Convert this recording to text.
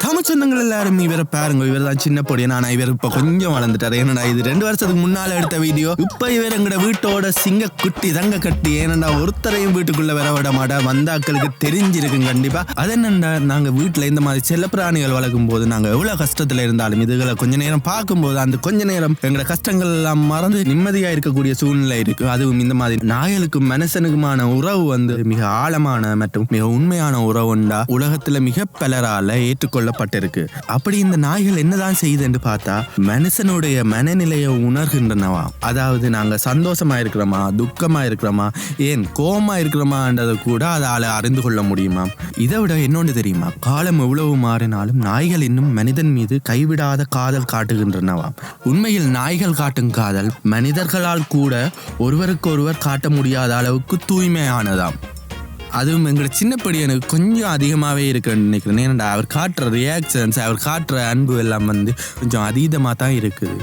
தமிழ் சொந்தங்கள் எல்லாரும் இவரை பாருங்க, இவர் தான் சின்ன பொடியன். ஆனா இவர் இப்ப கொஞ்சம் வளர்ந்துட்டாரு. ஏன்னா இது 2 வருஷத்துக்கு முன்னால எடுத்த வீடியோ. இப்ப இவர் எங்கட வீட்டோட சிங்க குட்டி தங்க கட்டி. ஏன்னா ஒருத்தரையும் வீட்டுக்குள்ள வர விட மாட்டா. வந்தாக்களுக்கு தெரிஞ்சிருக்கு கண்டிப்பா. அது என்னண்டா, நாங்க வீட்டுல இந்த மாதிரி செல்ல பிராணிகள் வளர்க்கும் போது நாங்க எவ்வளவு கஷ்டத்துல இருந்தாலும் இதுகளை கொஞ்ச நேரம் பார்க்கும்போது அந்த கொஞ்ச நேரம் எங்கட கஷ்டங்கள் எல்லாம் மறந்து நிம்மதியா இருக்கக்கூடிய சூழ்நிலை இருக்கு. அதுவும் இந்த மாதிரி நாய்களுக்கும் மனுஷனுக்குமான உறவு மிக ஆழமான மற்றும் மிக உண்மையான உறவுண்டா உலகத்துல மிக பலரால ஏற்றுக்கொள்ளப்பட்டிருக்கு. அப்படி இந்த நாய்கள் என்னதான் செய்யுதுன்னு பார்த்தா மனுஷனுடைய மனநிலையை உணர்கின்றனவா. அதாவது நாங்க சந்தோஷமா இருக்கிறோமா, துக்கமா இருக்கிறோமா, ஏன் கோபமா இருக்கிறோமான்றதை கூட அதால அறிந்து கொள்ள முடியுமா. இதை விட இன்னொன்று தெரியுமா, காலம் எவ்வளவு மாறினாலும் நாய்கள் இன்னும் மனிதன் மீது கைவிடாத காதல் காட்டுகின்றனவா. உண்மையில் நாய்கள் காட்டும் காதல் மனிதர்களால் கூட ஒருவருக்கு ஒருவர் காட்ட முடியாத அளவுக்கு தூய்மையானதாம். அதுவும் எங்களோட சின்னப்படி எனக்கு கொஞ்சம் அதிகமாகவே இருக்குன்னு நினைக்கிறேன். ஏன்னா அவர் காட்டுற ரியாக்ஷன்ஸ், அவர் காட்டுற அன்பு எல்லாம் கொஞ்சம் அதீதமாக தான் இருக்குது.